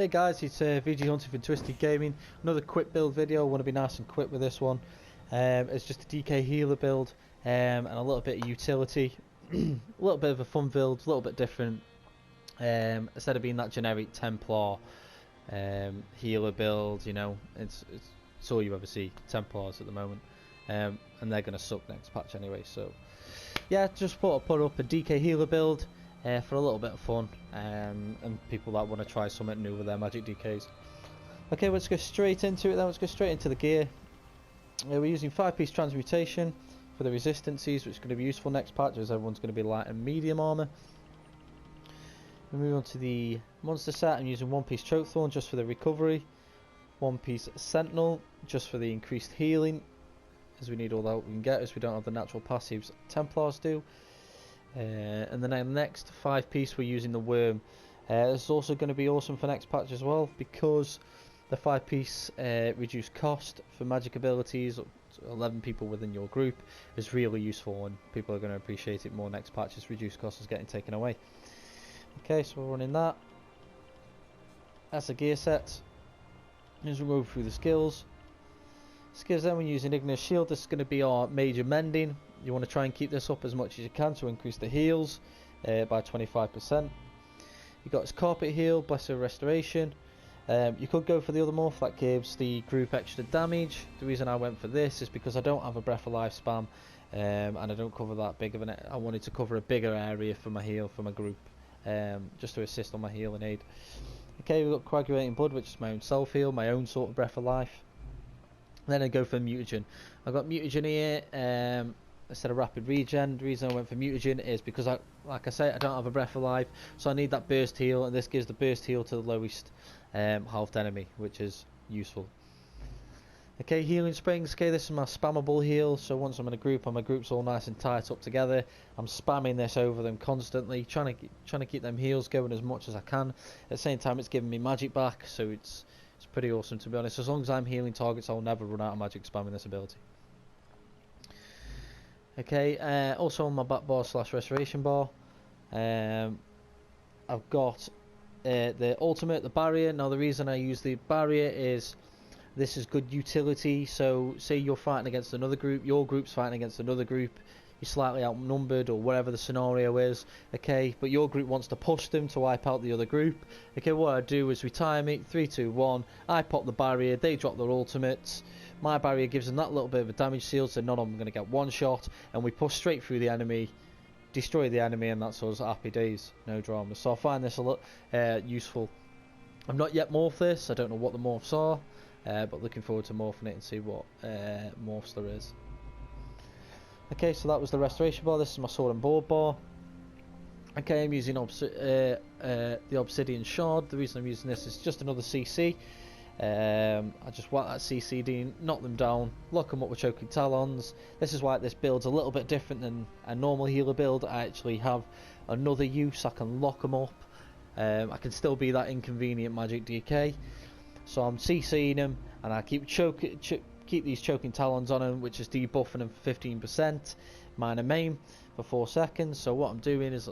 Hey guys, it's VG Hunting from Twisted Gaming. Another quick build video. I want to be nice and quick with this one. It's just a DK Healer build and a little bit of utility. A little bit of a fun build, a little bit different. Instead of being that generic Templar healer build, you know, it's all you ever see, Templars at the moment. And they're going to suck next patch anyway, so yeah, just thought I'd put up a DK Healer build for a little bit of fun, and people that want to try something new with their magic DKs. Okay, let's go straight into it then. Let's go straight into the gear. We're using 5-piece transmutation for the resistances, which is going to be useful next patch as everyone's going to be light and medium armor. We move on to the monster set. I'm using 1-piece choke thorn just for the recovery, 1-piece sentinel just for the increased healing, as we need all that we can get, as we don't have the natural passives Templars do. And then the next 5-piece we're using the worm. This is also going to be awesome for next patch as well, because the 5-piece reduced cost for magic abilities, up to 11 people within your group, is really useful, and people are going to appreciate it more next patch as reduced cost is getting taken away. Okay, so we're running that. That's the gear set. As we move through the skills. Skills then, we're using Ignis Shield. This is going to be our major mending. You want to try and keep this up as much as you can to increase the heals by 25%. You've got this Carpet Heal, Blessed Restoration. You could go for the other morph that gives the group extra damage. The reason I went for this is because I don't have a Breath of Life spam, and I don't cover that big of an. I wanted to cover a bigger area for my heal for my group, just to assist on my healing aid. Okay, we've got Coagulating Blood, which is my own self heal, my own sort of Breath of Life. Then I go for Mutagen. I've got Mutagen here instead of Rapid Regen. The reason I went for Mutagen is because, like I say, I don't have a Breath of Life, so I need that burst heal, and this gives the burst heal to the lowest health enemy, which is useful. Okay, Healing Springs. Okay, this is my spammable heal, so once I'm in a group and my group's all nice and tight up together, I'm spamming this over them constantly, trying to keep them heals going as much as I can. At the same time, it's giving me magic back, so it's pretty awesome, to be honest. As long as I'm healing targets, I'll never run out of magic spamming this ability. Okay, also on my back bar / restoration bar, I've got the ultimate, the barrier. Now the reason I use the barrier is this is good utility. So say you're fighting against another group, your group's fighting against another group, you're slightly outnumbered or whatever the scenario is, okay, but your group wants to push them to wipe out the other group. Okay, what I do is we time it, 3, 2, 1, I pop the barrier, they drop their ultimates, my barrier gives them that little bit of a damage shield, so none of them are going to get one shot, and we push straight through the enemy, destroy the enemy, and that's us, happy days, no drama. So I find this a lot useful. I've not yet morphed this, I don't know what the morphs are, but looking forward to morphing it and see what morphs there is. Okay, so that was the restoration bar. This is my sword and board bar. Okay, I'm using the obsidian shard. The reason I'm using this is just another CC. I just whack that CCD, knock them down, lock them up with choking talons. This is why this build's a little bit different than a normal healer build. I actually have another use. I can lock them up. I can still be that inconvenient magic DK. So I'm CCing them, and I keep keep these choking talons on them, which is debuffing them for 15%, minor maim for 4 seconds. So what I'm doing is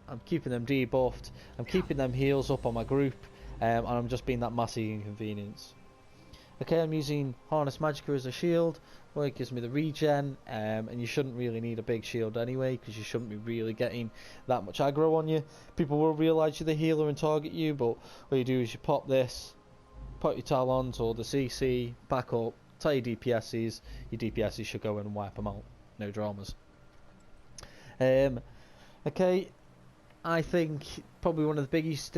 I'm keeping them debuffed, I'm keeping them heals up on my group, and I'm just being that massive inconvenience. Okay, I'm using Harness Magicka as a shield, where it gives me the regen, and you shouldn't really need a big shield anyway, because you shouldn't be really getting that much aggro on you. People will realise you're the healer and target you, but what you do is you pop this, put your talons or the CC, back up, tell your DPSs should go in and wipe them out, no dramas. Okay, I think probably one of the biggest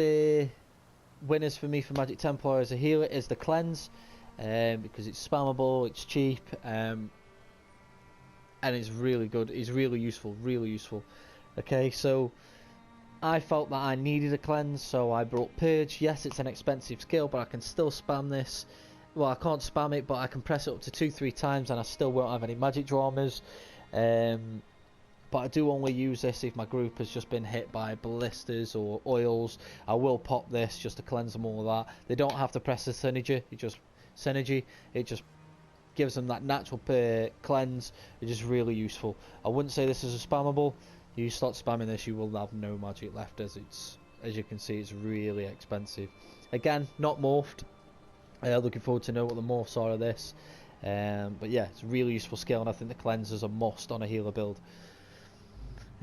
winners for me for Magic Templar as a healer is the cleanse, because it's spammable, it's cheap, and it's really good, it's really useful, Okay, so I felt that I needed a cleanse, so I brought Purge. Yes, it's an expensive skill, but I can still spam this. Well, I can't spam it, but I can press it up to 2-3 times and I still won't have any magic dramas. But I do only use this if my group has just been hit by ballistas or oils. I will pop this just to cleanse them all of that. They don't have to press the synergy, it just gives them that natural cleanse, which is really useful. I wouldn't say this is a spammable. You start spamming this, you will have no magic left, as it's as you can see, it's really expensive. Again, not morphed. Looking forward to know what the morphs are of this. But yeah, it's a really useful skill, and I think the cleanser's a must on a healer build.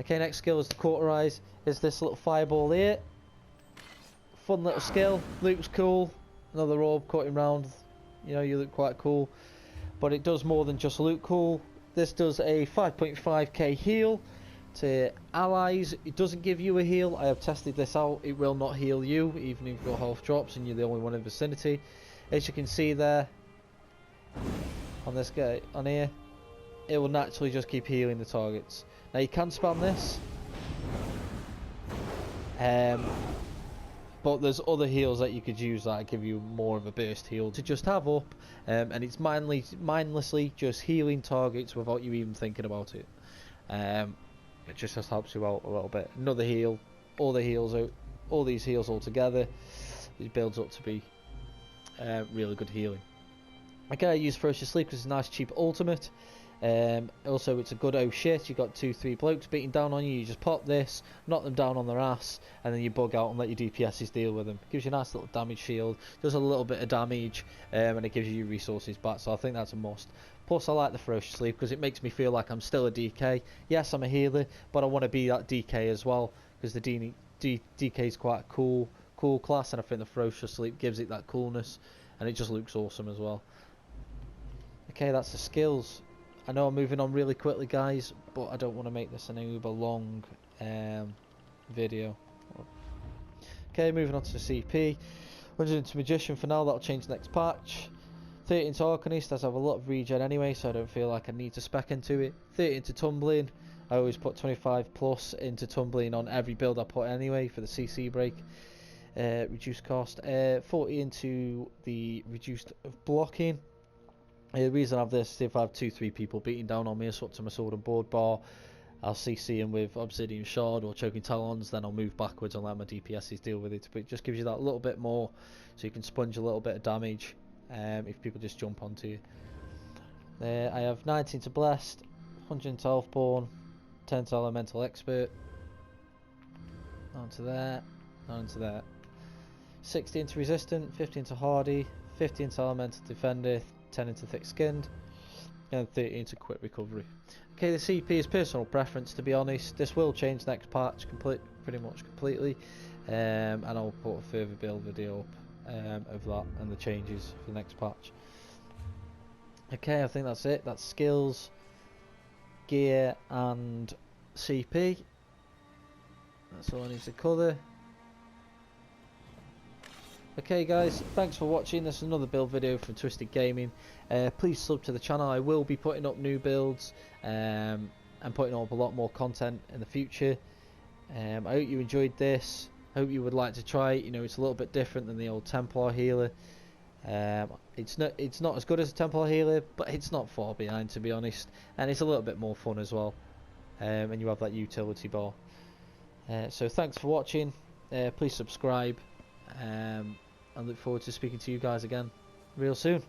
Okay, next skill is the cauterize. Is this little fireball here. Fun little skill. Looks cool. Another orb cutting round. You know, you look quite cool. But it does more than just look cool. This does a 5.5k heal to allies. It doesn't give you a heal. I have tested this out. It will not heal you, even if you've got health drops and you're the only one in the vicinity. As you can see there, on this guy, on here, it will naturally just keep healing the targets. Now you can spam this, but there's other heals that you could use that give you more of a burst heal to just have up, and it's mindlessly just healing targets without you even thinking about it. It just helps you out a little bit. Another heal, all the heals out, all these heals all together, it builds up to be really good healing. Okay, I use Ferocious Sleep because it's a nice cheap ultimate. Also, it's a good oh shit. You got 2-3 blokes beating down on you. You just pop this, knock them down on their ass, and then you bug out and let your DPSs deal with them. Gives you a nice little damage shield. Does a little bit of damage, and it gives you resources back. So I think that's a must. Plus, I like the Ferocious Sleep because it makes me feel like I'm still a DK. Yes, I'm a healer, but I want to be that DK as well because the DK is quite a cool class, and I think the Ferocious Sleep gives it that coolness, and it just looks awesome as well. Okay, that's the skills. I know I'm moving on really quickly, guys, but I don't want to make this an uber long video. Okay, moving on to the CP. 100 into Magician for now, that'll change next patch. 30 into Arcanist, as I have a lot of regen anyway, so I don't feel like I need to spec into it. 30 into Tumbling, I always put 25 plus into Tumbling on every build I put anyway for the CC break. Reduced cost. 40 into the reduced blocking. The reason I have this is if I have 2-3 people beating down on me, I swap to my sword and board bar, I'll CC him with Obsidian Shard or Choking Talons, then I'll move backwards and let my DPSs deal with it. But it just gives you that little bit more, so you can sponge a little bit of damage if people just jump onto you. I have 19 to Blessed, 100 into Elfborn, 10 to Elemental Expert, onto there, onto there. 60 into Resistant, 50 into Hardy, 50 into Elemental Defender, 10 into Thick Skinned, and 30 into Quick Recovery. Okay, the CP is personal preference, to be honest. This will change next patch pretty much completely, and I'll put a further build video up of that and the changes for the next patch. Okay, I think that's it. That's skills, gear, and CP. That's all I need to cover. Okay guys, thanks for watching. This is another build video from Twisted Gaming. Please sub to the channel. I will be putting up new builds and putting up a lot more content in the future. I hope you enjoyed this. I hope you would like to try it. You know, it's a little bit different than the old Templar healer. It's not as good as a Templar healer, but it's not far behind, to be honest. And it's a little bit more fun as well. And you have that utility bar. So thanks for watching. Please subscribe. I look forward to speaking to you guys again real soon.